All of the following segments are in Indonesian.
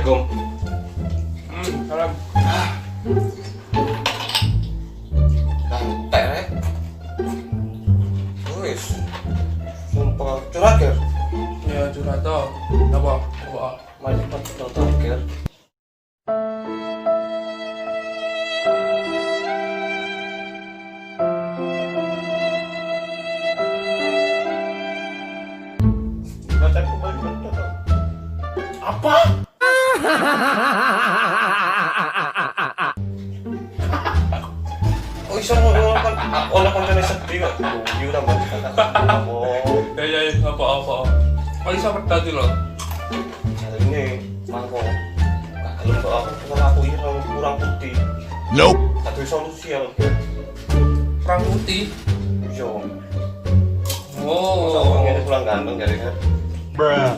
Assalamualaikum. Salam. Santai rek. Wis. Sumpah curhat ya. Ya curhat toh. Apa? Apa? Mari cepat terakhir. Apa? Oh iso ngono kan ono koncone sedih kok. Guyu tambah kata. Oh, Ya apa? Oh iso pedati lho. jare ini mangko. Gak gelem kok aku iki kurang putih. Nope. Satu solusi ya. Perang putih. Yo. Oh. Ngene pulang ganteng jare kan. Bruh.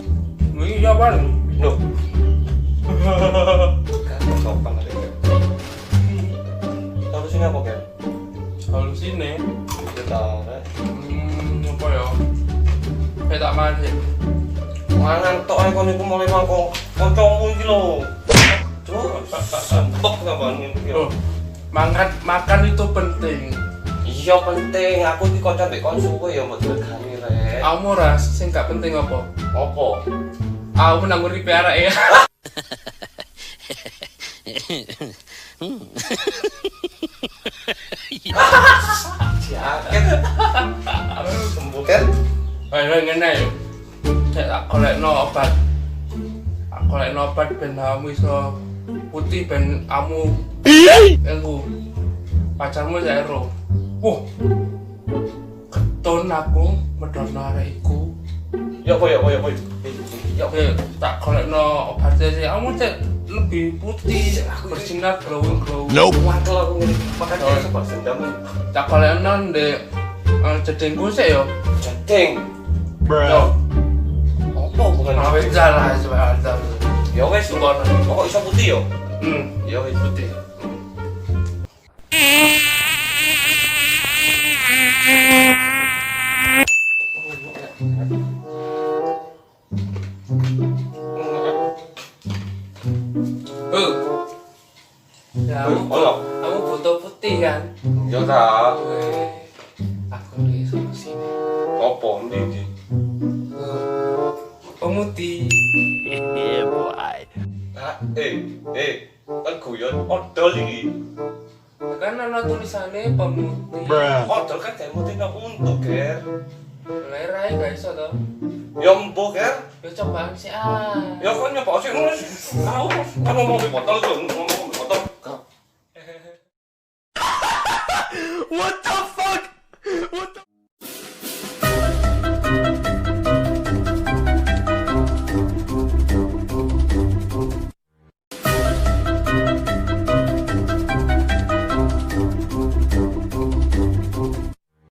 Ini ya bang. Loh. Kan sopan ada. Solusinya apa kan? Solusinya. Kita rek. Apa ya? Kayak tak mandi. Mangan tok ae kon iku mulai mangko. Kancamu iki lho. Cuk, sempet ngapain iki. Oh, makan itu penting. Iya penting, aku iki kanca mbek konsuku ya mbok diregani rek. Kamu ras, sing gak penting apa? Apa? Aku menanggur di PRA ya. Jaket. Sembuh kan? Ayo ngene yo. Cek tak kolekno obat. Tak kolekno obat ben kamu iso putih ben kamu aku pacarmu saya ero. Wah. Keton aku medono arek iku. Ya apa. Ya Oke, tak kolekno obatnya sih. Kamu cek lebih putih, bersinar glowing. Nope. Mantel aku ngene. Makanya sebab sendam. Tak kolekno ndek jedengku sih yo. Jeding. Yo, Apa bukan? awet jalan sebentar. Ya wes, kok iso putih yo? Ya wis putih. Ya, kamu butuh putih kan? Ya ta. Aku nih solusinya. Apa ndi? Pemutih. Yeah, boy. Kan guyon odol iki. Kan ada tulisannya pemutih. Bruh. Odol kan kayak putih nggak untuk, Ger. Lerai gak iso toh. Ya mbok, Ger. Ya cobaan sih Ya kan nyoba sih. Tahu kan ngomong di botol tuh, ngomong